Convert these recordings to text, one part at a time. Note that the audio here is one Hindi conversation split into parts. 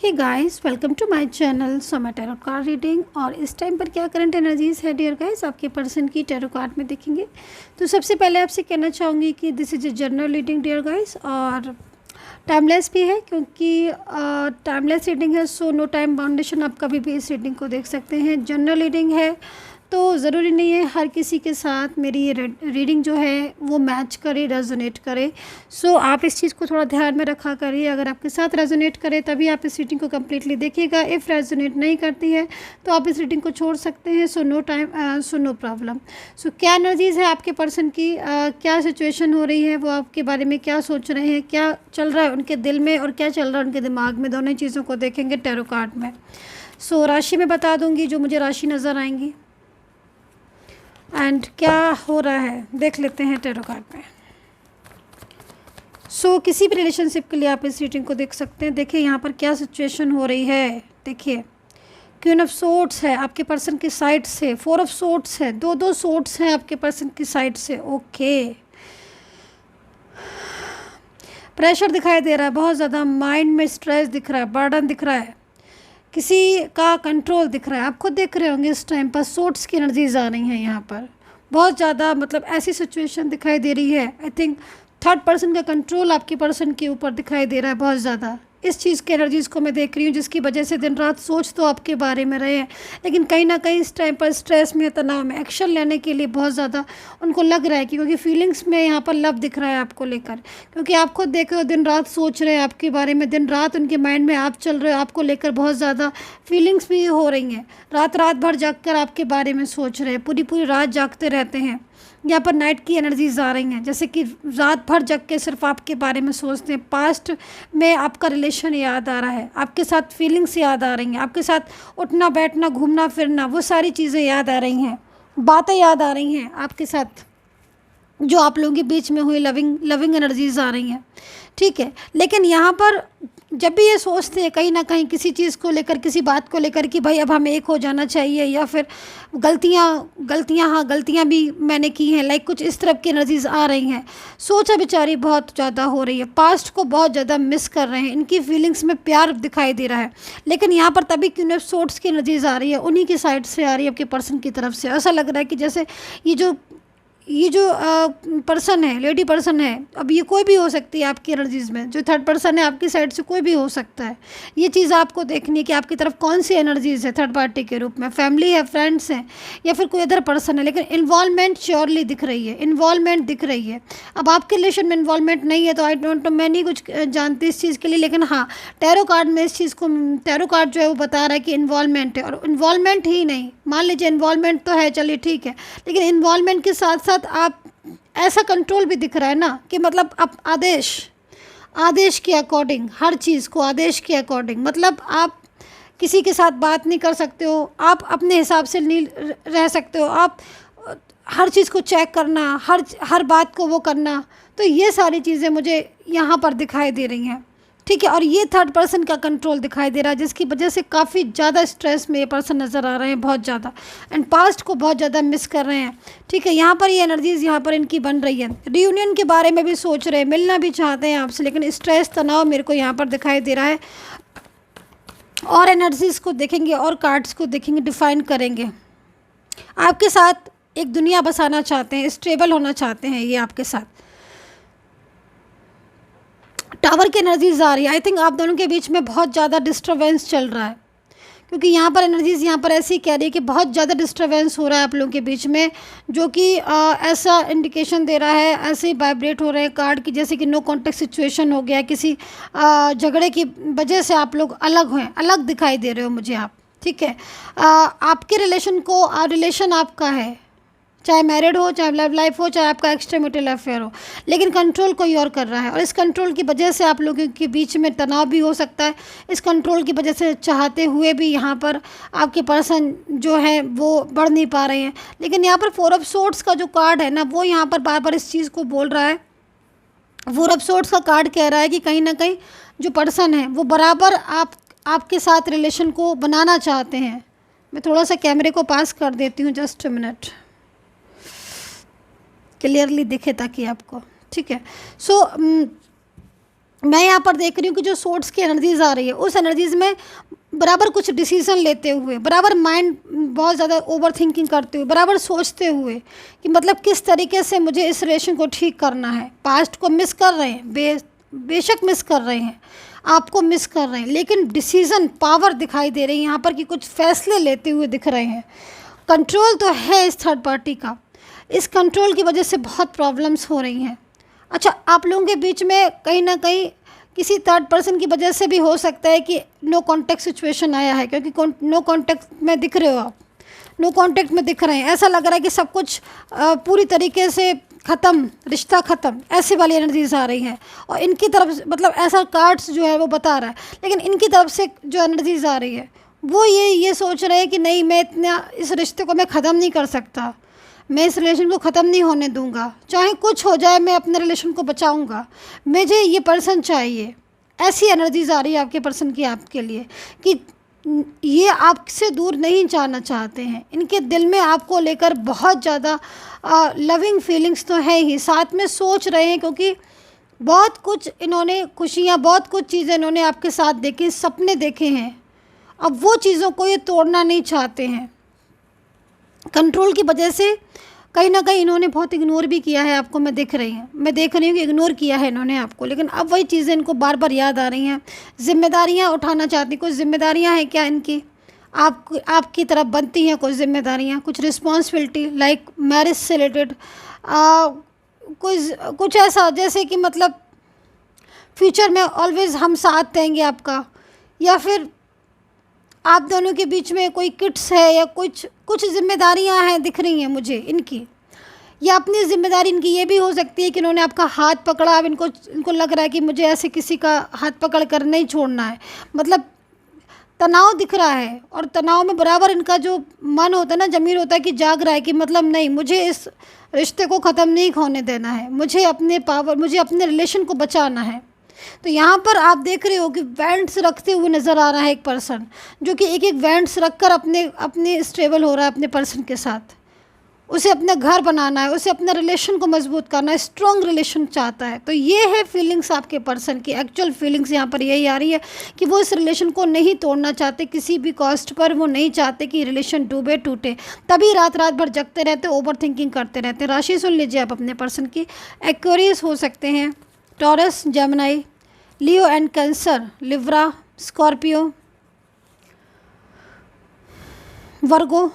Hey guys, welcome to my channel Soma tarot card reading. और इस टाइम पर क्या करंट एनर्जीज है डियर गाइस आपके पर्सन की टैरो कार्ड में देखेंगे। तो सबसे पहले आपसे कहना चाहूँगी कि this is a general reading dear guys, और टाइमलेस भी है क्योंकि टाइमलेस रीडिंग है। सो नो टाइम बाउंडेशन, आप कभी भी इस रीडिंग को देख सकते हैं। जनरल रीडिंग है तो ज़रूरी नहीं है हर किसी के साथ मेरी ये रीडिंग जो है वो मैच करे, रेजोनेट करे। सो आप इस चीज़ को थोड़ा ध्यान में रखा करिए। अगर आपके साथ रेजोनेट करे तभी आप इस रीडिंग को कम्प्लीटली देखिएगा। इफ़ रेजोनेट नहीं करती है तो आप इस रीडिंग को छोड़ सकते हैं। So no time, so no problem. So क्या एनर्जीज़ है आपके पर्सन की, क्या सिचुएशन हो रही है, वो आपके बारे में क्या सोच रहे हैं, क्या चल रहा है उनके दिल में और क्या चल रहा है उनके दिमाग में, दोनों चीज़ों को देखेंगे टैरो कार्ड में। सो राशि में बता दूँगी जो मुझे राशि नज़र आएंगी एंड क्या हो रहा है देख लेते हैं टैरो कार्ड में। सो किसी भी रिलेशनशिप के लिए आप इस रीडिंग को देख सकते हैं। देखिए यहाँ पर क्या सिचुएशन हो रही है। देखिए क्वीन ऑफ सोर्ड्स है आपके पर्सन की साइड से, फोर ऑफ सोर्ड्स है, दो सोर्ड्स हैं आपके पर्सन की साइड से। ओके, प्रेशर दिखाई दे रहा है बहुत ज़्यादा, माइंड में स्ट्रेस दिख रहा है, बर्डन दिख रहा है, किसी का कंट्रोल दिख रहा है। आप खुद देख रहे होंगे इस टाइम पर सोर्ट्स की एनर्जीज आ रही हैं यहाँ पर बहुत ज़्यादा, मतलब ऐसी सिचुएशन दिखाई दे रही है। आई थिंक थर्ड पर्सन का कंट्रोल आपके पर्सन के ऊपर दिखाई दे रहा है बहुत ज़्यादा। इस चीज़ की एनर्जीज़ को मैं देख रही हूँ जिसकी वजह से दिन रात सोच तो आपके बारे में रहे हैं, लेकिन कहीं ना कहीं इस टाइम पर स्ट्रेस में, तनाव में, एक्शन लेने के लिए बहुत ज़्यादा उनको लग रहा है कि क्योंकि फीलिंग्स में यहाँ पर लव दिख रहा है आपको लेकर, क्योंकि आप खुद देख रहे हो दिन रात सोच रहे हैं आपके बारे में, दिन रात उनके माइंड में आप चल रहे हो, आपको लेकर बहुत ज़्यादा फीलिंग्स भी हो रही हैं। रात रात भर जाग कर आपके बारे में सोच रहे हैं, पूरी पूरी रात जागते रहते हैं। यहाँ पर नाइट की एनर्जीज आ रही हैं, जैसे कि रात भर जग के सिर्फ आपके बारे में सोचते हैं। पास्ट में आपका रिलेशन याद आ रहा है, आपके साथ फीलिंग्स याद आ रही हैं, आपके साथ उठना बैठना घूमना फिरना वो सारी चीज़ें याद आ रही हैं, बातें याद आ रही हैं आपके साथ जो आप लोगों के बीच में हुई, लविंग एनर्जीज आ रही हैं। ठीक है, लेकिन यहाँ पर जब भी ये सोचते हैं कहीं ना कहीं किसी चीज़ को लेकर, किसी बात को लेकर कि भाई अब हमें एक हो जाना चाहिए, या फिर गलतियाँ भी मैंने की हैं, लाइक कुछ इस तरह की एनर्जीज आ रही हैं। सोचा विचारी बहुत ज़्यादा हो रही है, पास्ट को बहुत ज़्यादा मिस कर रहे हैं, इनकी फीलिंग्स में प्यार दिखाई दे रहा है। लेकिन यहाँ पर तभी क्वीन ऑफ सोर्ड्स की एनर्जीज आ रही है, उन्हीं की साइड से आ रही है, आपके पर्सन की तरफ से। ऐसा लग रहा है कि जैसे ये जो पर्सन है, लेडी पर्सन है, अब ये कोई भी हो सकती है आपकी एनर्जीज़ में, जो थर्ड पर्सन है आपकी साइड से कोई भी हो सकता है। ये चीज़ आपको देखनी है कि आपकी तरफ कौन सी एनर्जीज़ है थर्ड पार्टी के रूप में, फैमिली है, फ्रेंड्स हैं, या फिर कोई अदर पर्सन है। लेकिन इन्वॉल्वमेंट श्योरली दिख रही है, इन्वॉल्वमेंट दिख रही है। अब आपके रिलेशन में इन्वॉल्वमेंट नहीं है तो आई डोंट नो, मैं नहीं कुछ जानती इस चीज़ के लिए, लेकिन हाँ टैरो कार्ड में इस चीज़ को, टैरो कार्ड जो है वो बता रहा है कि इन्वॉल्वमेंट है। और इन्वॉल्वमेंट ही नहीं, मान लीजिए इन्वॉल्वमेंट तो है, चलिए ठीक है, लेकिन इन्वॉल्वमेंट के साथ साथ आप ऐसा कंट्रोल भी दिख रहा है ना कि मतलब आप आदेश के अकॉर्डिंग हर चीज़ को, आदेश के अकॉर्डिंग, मतलब आप किसी के साथ बात नहीं कर सकते हो, आप अपने हिसाब से नहीं रह सकते हो, आप हर चीज़ को चेक करना, हर बात को वो करना। तो ये सारी चीज़ें मुझे यहाँ पर दिखाई दे रही हैं। ठीक है, और ये थर्ड पर्सन का कंट्रोल दिखाई दे रहा है जिसकी वजह से काफ़ी ज़्यादा स्ट्रेस में ये पर्सन नज़र आ रहे हैं बहुत ज़्यादा, एंड पास्ट को बहुत ज़्यादा मिस कर रहे हैं। ठीक है, यहाँ पर ये एनर्जीज़ यहाँ पर इनकी बन रही है, रियूनियन के बारे में भी सोच रहे हैं, मिलना भी चाहते हैं आपसे, लेकिन स्ट्रेस तनाव मेरे को यहाँ पर दिखाई दे रहा है। और एनर्जीज़ को देखेंगे और कार्ड्स को देखेंगे, डिफाइन करेंगे। आपके साथ एक दुनिया बसाना चाहते हैं, स्टेबल होना चाहते हैं ये आपके साथ। टावर की एनर्जीज आ रही है। आई थिंक आप दोनों के बीच में बहुत ज़्यादा डिस्टर्बेंस चल रहा है, क्योंकि यहाँ पर एनर्जीज यहाँ पर ऐसी कह रही है कि बहुत ज़्यादा डिस्टर्बेंस हो रहा है आप लोगों के बीच में, जो कि ऐसा इंडिकेशन दे रहा है, ऐसे ही वाइब्रेट हो रहे हैं कार्ड की, जैसे कि नो कॉन्टेक्ट सिचुएशन हो गया, किसी झगड़े की वजह से आप लोग अलग हुए, अलग दिखाई दे रहे हो मुझे आप। ठीक है, आपके रिलेशन आपका है, चाहे मैरिड हो, चाहे लव लाइफ हो, चाहे आपका एक्सट्रामैरिटल अफेयर हो, लेकिन कंट्रोल कोई और कर रहा है। और इस कंट्रोल की वजह से आप लोगों के बीच में तनाव भी हो सकता है। इस कंट्रोल की वजह से चाहते हुए भी यहाँ पर आपके पर्सन जो है वो बढ़ नहीं पा रहे हैं। लेकिन यहाँ पर फोर ऑफ सोर्ड्स का जो कार्ड है ना, वो यहाँ पर बार बार इस चीज़ को बोल रहा है। फोर ऑफ सोर्ड्स का कार्ड कह रहा है कि कहीं ना कहीं जो पर्सन है वो बराबर आपके साथ रिलेशन को बनाना चाहते हैं। मैं थोड़ा सा कैमरे को पास कर देती हूँ, जस्ट अ मिनट, क्लियरली दिखे ताकि आपको। ठीक है, सो मैं यहाँ पर देख रही हूँ कि जो सोर्स की एनर्जीज आ रही है, उस एनर्जीज में बराबर कुछ डिसीजन लेते हुए, बराबर माइंड बहुत ज़्यादा ओवर थिंकिंग करते हुए, बराबर सोचते हुए कि मतलब किस तरीके से मुझे इस रिलेशन को ठीक करना है। पास्ट को मिस कर रहे हैं, बेशक मिस कर रहे हैं, आपको मिस कर रहे हैं, लेकिन डिसीज़न पावर दिखाई दे रही है यहाँ पर कि कुछ फैसले लेते हुए दिख रहे हैं। कंट्रोल तो है इस थर्ड पार्टी का, इस कंट्रोल की वजह से बहुत प्रॉब्लम्स हो रही हैं। अच्छा, आप लोगों के बीच में कहीं ना कहीं किसी थर्ड पर्सन की वजह से भी हो सकता है कि नो कांटेक्ट सिचुएशन आया है, क्योंकि नो कांटेक्ट में दिख रहे हो आप, नो कांटेक्ट में दिख रहे हैं। ऐसा लग रहा है कि सब कुछ पूरी तरीके से ख़त्म, रिश्ता ख़त्म, ऐसी वाली एनर्जीज आ रही हैं। और इनकी तरफ से मतलब ऐसा कार्ड्स जो है वो बता रहा है, लेकिन इनकी तरफ से जो एनर्जीज आ रही है वो ये सोच रहे हैं कि नहीं, मैं इतना इस रिश्ते को मैं ख़त्म नहीं कर सकता, मैं इस रिलेशन को ख़त्म नहीं होने दूंगा, चाहे कुछ हो जाए मैं अपने रिलेशन को बचाऊंगा, मुझे ये पर्सन चाहिए। ऐसी एनर्जीज आ रही है आपके पर्सन की आपके लिए कि ये आपसे दूर नहीं जाना चाहते हैं। इनके दिल में आपको लेकर बहुत ज़्यादा लविंग फीलिंग्स तो है ही, साथ में सोच रहे हैं, क्योंकि बहुत कुछ इन्होंने खुशियाँ, बहुत कुछ चीज़ें इन्होंने आपके साथ देखी, सपने देखे हैं। अब वो चीज़ों को ये तोड़ना नहीं चाहते हैं। कंट्रोल की वजह से कहीं ना कहीं इन्होंने बहुत इग्नोर भी किया है आपको, मैं देख रही हूँ कि इग्नोर किया है इन्होंने आपको, लेकिन अब वही चीज़ें इनको बार बार याद आ रही हैं। जिम्मेदारियाँ उठाना चाहती, कुछ जिम्मेदारियाँ हैं क्या इनकी, आपकी तरफ बनती हैं कुछ जिम्मेदारियाँ, कुछ रिस्पॉन्सिबिलिटी, लाइक मैरिज से रिलेटेड, कुछ ऐसा जैसे कि मतलब फ्यूचर में ऑलवेज़ हम साथ देंगे आपका, या फिर आप दोनों के बीच में कोई किट्स है, या कुछ जिम्मेदारियां हैं दिख रही हैं मुझे इनकी। या अपनी जिम्मेदारी इनकी ये भी हो सकती है कि इन्होंने आपका हाथ पकड़ा, अब इनको लग रहा है कि मुझे ऐसे किसी का हाथ पकड़ कर नहीं छोड़ना है, मतलब तनाव दिख रहा है। और तनाव में बराबर इनका जो मन होता है ना, ज़मीर होता है कि जाग रहा है कि मतलब नहीं, मुझे इस रिश्ते को ख़त्म नहीं होने देना है, मुझे अपने रिलेशन को बचाना है। तो यहाँ पर आप देख रहे हो कि वेंट्स रखते हुए नज़र आ रहा है एक पर्सन, जो कि एक वेंट्स रखकर अपने स्टेबल हो रहा है अपने पर्सन के साथ। उसे अपना घर बनाना है, उसे अपने रिलेशन को मजबूत करना है, स्ट्रॉन्ग रिलेशन चाहता है। तो ये है फीलिंग्स आपके पर्सन की, एक्चुअल फीलिंग्स यहाँ पर यही आ रही है कि वो इस रिलेशन को नहीं तोड़ना चाहते किसी भी कॉस्ट पर। वो नहीं चाहते कि रिलेशन डूबे टूटे, तभी रात भर जगते रहते, ओवर थिंकिंग करते रहते। राशि सुन लीजिए आप अपने पर्सन की। एक्वेरियस हो सकते हैं, taurus, Gemini, Leo and cancer, Libra, Scorpio, Virgo,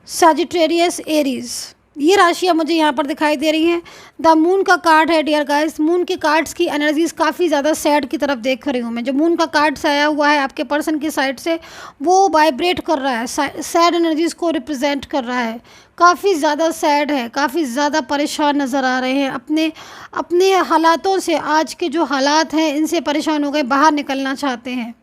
Sagittarius, Aries, ये राशियाँ मुझे यहाँ पर दिखाई दे रही हैं। द मून का कार्ड है डियर गाइस। मून के कार्ड्स की एनर्जीज काफ़ी ज़्यादा सैड की तरफ देख रही हूँ मैं। जो मून का कार्ड्स आया हुआ है आपके पर्सन की साइड से, वो वाइब्रेट कर रहा है, सैड एनर्जीज को रिप्रेजेंट कर रहा है। काफ़ी ज़्यादा सैड है, काफ़ी ज़्यादा परेशान नज़र आ रहे हैं अपने हालातों से। आज के जो हालात हैं इनसे परेशान हो गए, बाहर निकलना चाहते हैं,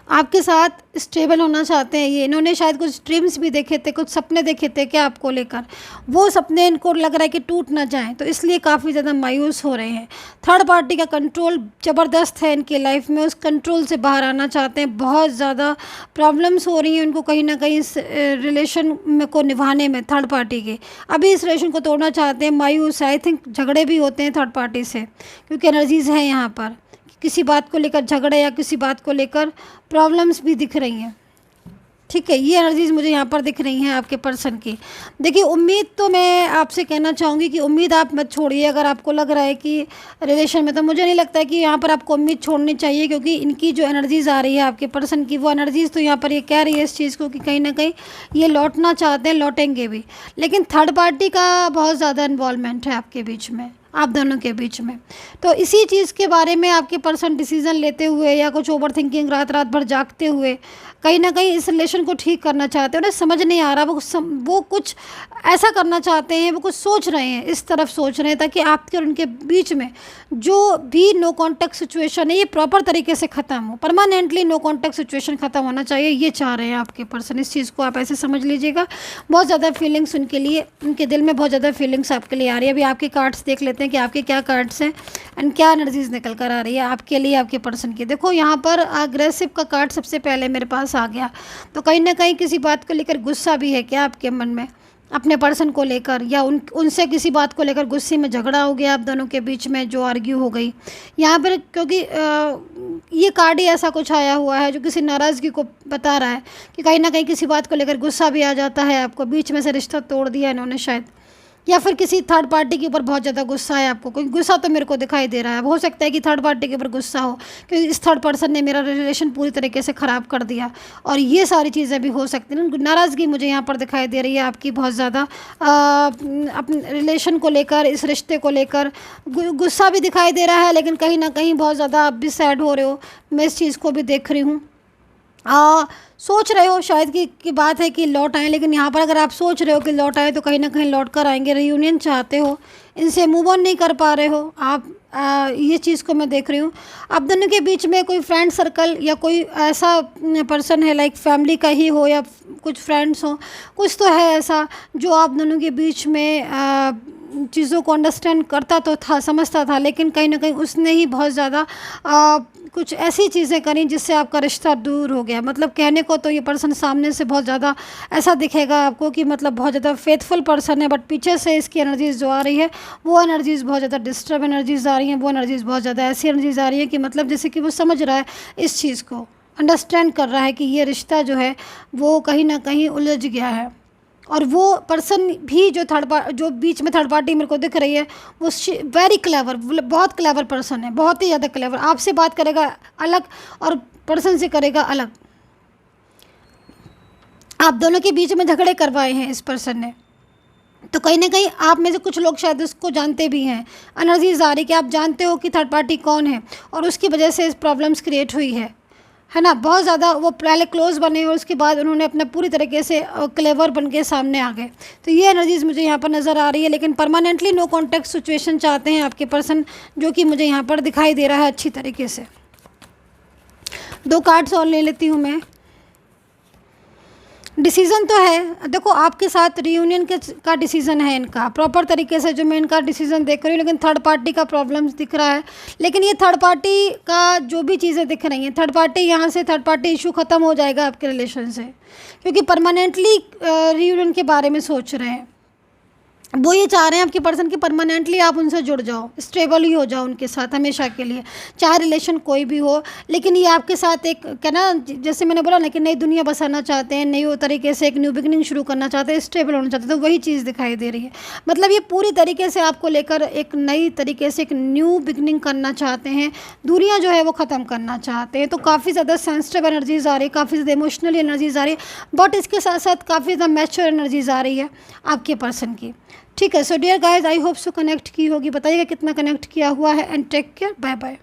आपके साथ स्टेबल होना चाहते हैं। ये इन्होंने शायद कुछ ड्रीम्स भी देखे थे, कुछ सपने देखे थे क्या आपको लेकर, वो सपने इनको लग रहा है कि टूट ना जाएं, तो इसलिए काफ़ी ज़्यादा मायूस हो रहे हैं। थर्ड पार्टी का कंट्रोल ज़बरदस्त है इनकी लाइफ में, उस कंट्रोल से बाहर आना चाहते हैं। बहुत ज़्यादा प्रॉब्लम्स हो रही हैं उनको कहीं ना कहीं इस रिलेशन में को निभाने में, थर्ड पार्टी के। अभी इस रिलेशन को तोड़ना चाहते हैं, मायूस। आई थिंक झगड़े भी होते हैं थर्ड पार्टी से, क्योंकि एनर्जीज़ हैं यहाँ पर, किसी बात को लेकर झगड़े या किसी बात को लेकर प्रॉब्लम्स भी दिख रही हैं। ठीक है, ये एनर्जीज मुझे यहाँ पर दिख रही हैं आपके पर्सन की। देखिए, उम्मीद तो मैं आपसे कहना चाहूँगी कि उम्मीद आप मत छोड़िए। अगर आपको लग रहा है कि रिलेशन में, तो मुझे नहीं लगता है कि यहाँ पर आपको उम्मीद छोड़नी चाहिए, क्योंकि इनकी जो एनर्जीज़ आ रही है आपके पर्सन की, वो एनर्जीज़ तो यहाँ पर ये कह रही है इस चीज़ को कि कहीं ना कहीं ये लौटना चाहते हैं, लौटेंगे भी। लेकिन थर्ड पार्टी का बहुत ज़्यादा इन्वॉल्वमेंट है आपके बीच में, आप दोनों के बीच में। तो इसी चीज़ के बारे में आपके पर्सन डिसीज़न लेते हुए या कुछ ओवर थिंकिंग रात भर जागते हुए कहीं ना कहीं इस रिलेशन को ठीक करना चाहते हैं। उन्हें समझ नहीं आ रहा, वो कुछ ऐसा करना चाहते हैं, वो कुछ सोच रहे हैं, इस तरफ सोच रहे हैं ताकि आपके और उनके बीच में जो भी नो कॉन्टैक्ट सिचुएशन है ये प्रॉपर तरीके से ख़त्म हो। परमानेंटली नो कॉन्टैक्ट सिचुएशन ख़त्म होना चाहिए, ये चाह रहे हैं आपके पर्सन। इस चीज़ को आप ऐसे समझ लीजिएगा। बहुत ज़्यादा फीलिंग्स उनके लिए, उनके दिल में बहुत ज़्यादा फीलिंग्स आपके लिए आ रही है। अभी आपके कार्ड्स देख लेते हैं कि आपके क्या कार्ड्स हैं एंड क्या एनर्जीज निकल कर आ रही है आपके लिए, आपके पर्सन की। देखो, यहाँ पर अग्रेसिव का कार्ड सबसे पहले मेरे पास आ गया, तो कहीं ना कहीं किसी बात को लेकर गुस्सा भी है क्या आपके मन में, अपने पर्सन को लेकर, या उनसे किसी बात को लेकर गुस्से में झगड़ा हो गया आप दोनों के बीच में, जो आर्ग्यू हो गई यहाँ पर। क्योंकि ये कार्ड ही ऐसा कुछ आया हुआ है जो किसी नाराज़गी को बता रहा है कि कहीं ना कहीं किसी बात को लेकर गुस्सा भी आ जाता है आपको, बीच में से रिश्ता तोड़ दिया इन्होंने शायद, या फिर किसी थर्ड पार्टी के ऊपर बहुत ज़्यादा गुस्सा है आपको। कोई गुस्सा तो मेरे को दिखाई दे रहा है, हो सकता है कि थर्ड पार्टी के ऊपर गुस्सा हो क्योंकि इस थर्ड पर्सन ने मेरा रिलेशन पूरी तरीके से ख़राब कर दिया, और ये सारी चीज़ें भी हो सकती हैं। नाराज़गी मुझे यहाँ पर दिखाई दे रही है आपकी बहुत ज़्यादा, अपने रिलेशन को लेकर, इस रिश्ते को लेकर गुस्सा भी दिखाई दे रहा है, लेकिन कहीं ना कहीं बहुत ज़्यादा आप भी सैड हो रहे हो, मैं इस चीज़ को भी देख रही हूँ। सोच रहे हो शायद कि बात है कि लौट आएँ, लेकिन यहाँ पर अगर आप सोच रहे हो कि लौट आए तो कहीं ना कहीं लौट कर आएंगे। रियूनियन चाहते हो, इनसे मूव ऑन नहीं कर पा रहे हो आप, ये चीज़ को मैं देख रही हूँ। आप दोनों के बीच में कोई फ्रेंड सर्कल या कोई ऐसा पर्सन है, लाइक फैमिली का ही हो या कुछ फ्रेंड्स हो, कुछ तो है ऐसा जो आप दोनों के बीच में चीज़ों को अंडरस्टैंड करता तो था, समझता था, लेकिन कहीं ना कहीं उसने ही बहुत ज़्यादा कुछ ऐसी चीज़ें करी जिससे आपका रिश्ता दूर हो गया। मतलब कहने को तो ये पर्सन सामने से बहुत ज़्यादा ऐसा दिखेगा आपको कि मतलब बहुत ज़्यादा फेथफुल पर्सन है, बट पीछे से इसकी एनर्जीज़ जो आ रही है वो एनर्जीज़ बहुत ज़्यादा डिस्टर्ब एनर्जीज़ आ रही हैं, वो एनर्जीज़ बहुत ज़्यादा ऐसी एनर्जीज़ आ रही है कि मतलब जैसे कि वो समझ रहा है इस चीज़ को, अंडरस्टैंड कर रहा है कि ये रिश्ता जो है वो कहीं ना कहीं उलझ गया है। और वो पर्सन भी जो बीच में थर्ड पार्टी मेरे को दिख रही है, वो वेरी क्लेवर, बहुत क्लेवर पर्सन है, बहुत ही ज़्यादा क्लेवर। आपसे बात करेगा अलग और पर्सन से करेगा अलग। आप दोनों के बीच में झगड़े करवाए हैं इस पर्सन ने, तो कहीं ना कहीं आप में से कुछ लोग शायद उसको जानते भी हैं। एनर्जीज आ रही कि आप जानते हो कि थर्ड पार्टी कौन है और उसकी वजह से प्रॉब्लम्स क्रिएट हुई है ना। बहुत ज़्यादा वो पहले क्लोज बने और उसके बाद उन्होंने अपना पूरी तरीके से क्लेवर बन के सामने आ गए। तो ये एनर्जीज़ मुझे यहाँ पर नज़र आ रही है, लेकिन परमानेंटली नो कॉन्टैक्ट सिचुएशन चाहते हैं आपके पर्सन, जो कि मुझे यहाँ पर दिखाई दे रहा है अच्छी तरीके से। 2 कार्ड्स और ले लेती हूँ मैं। डिसीज़न तो है, देखो आपके साथ रियूनियन का डिसीज़न है इनका प्रॉपर तरीके से, जो मैं इनका डिसीज़न देख रही हूँ, लेकिन थर्ड पार्टी का प्रॉब्लम्स दिख रहा है। लेकिन ये थर्ड पार्टी का जो भी चीज़ें दिख रही हैं, थर्ड पार्टी यहाँ से थर्ड पार्टी इशू ख़त्म हो जाएगा आपके रिलेशन से, क्योंकि परमानेंटली रियूनियन के बारे में सोच रहे हैं। वो ये चाह रहे हैं आपके पर्सन की परमानेंटली आप उनसे जुड़ जाओ, स्टेबल ही हो जाओ उनके साथ हमेशा के लिए, चाहे रिलेशन कोई भी हो। लेकिन ये आपके साथ एक क्या ना, जैसे मैंने बोला ना कि नई दुनिया बसाना चाहते हैं, नई तरीके से एक न्यू बिगनिंग शुरू करना चाहते हैं, स्टेबल होना चाहते हैं, तो वही चीज़ दिखाई दे रही है। मतलब ये पूरी तरीके से आपको लेकर एक नई तरीके से एक न्यू बिगनिंग करना चाहते हैं, दूरियाँ जो है वो ख़त्म करना चाहते हैं। तो काफ़ी ज़्यादा सेंसिटिव एनर्जीज आ रही है, काफ़ी ज़्यादा इमोशनल एनर्जीज आ रही है, बट इसके साथ साथ काफ़ी ज़्यादा मैच्योर एनर्जीज आ रही है आपके पर्सन की। ठीक है, so dear guys, I hope so connect की होगी, बताइएगा कितना कनेक्ट किया हुआ है, and take care, bye bye.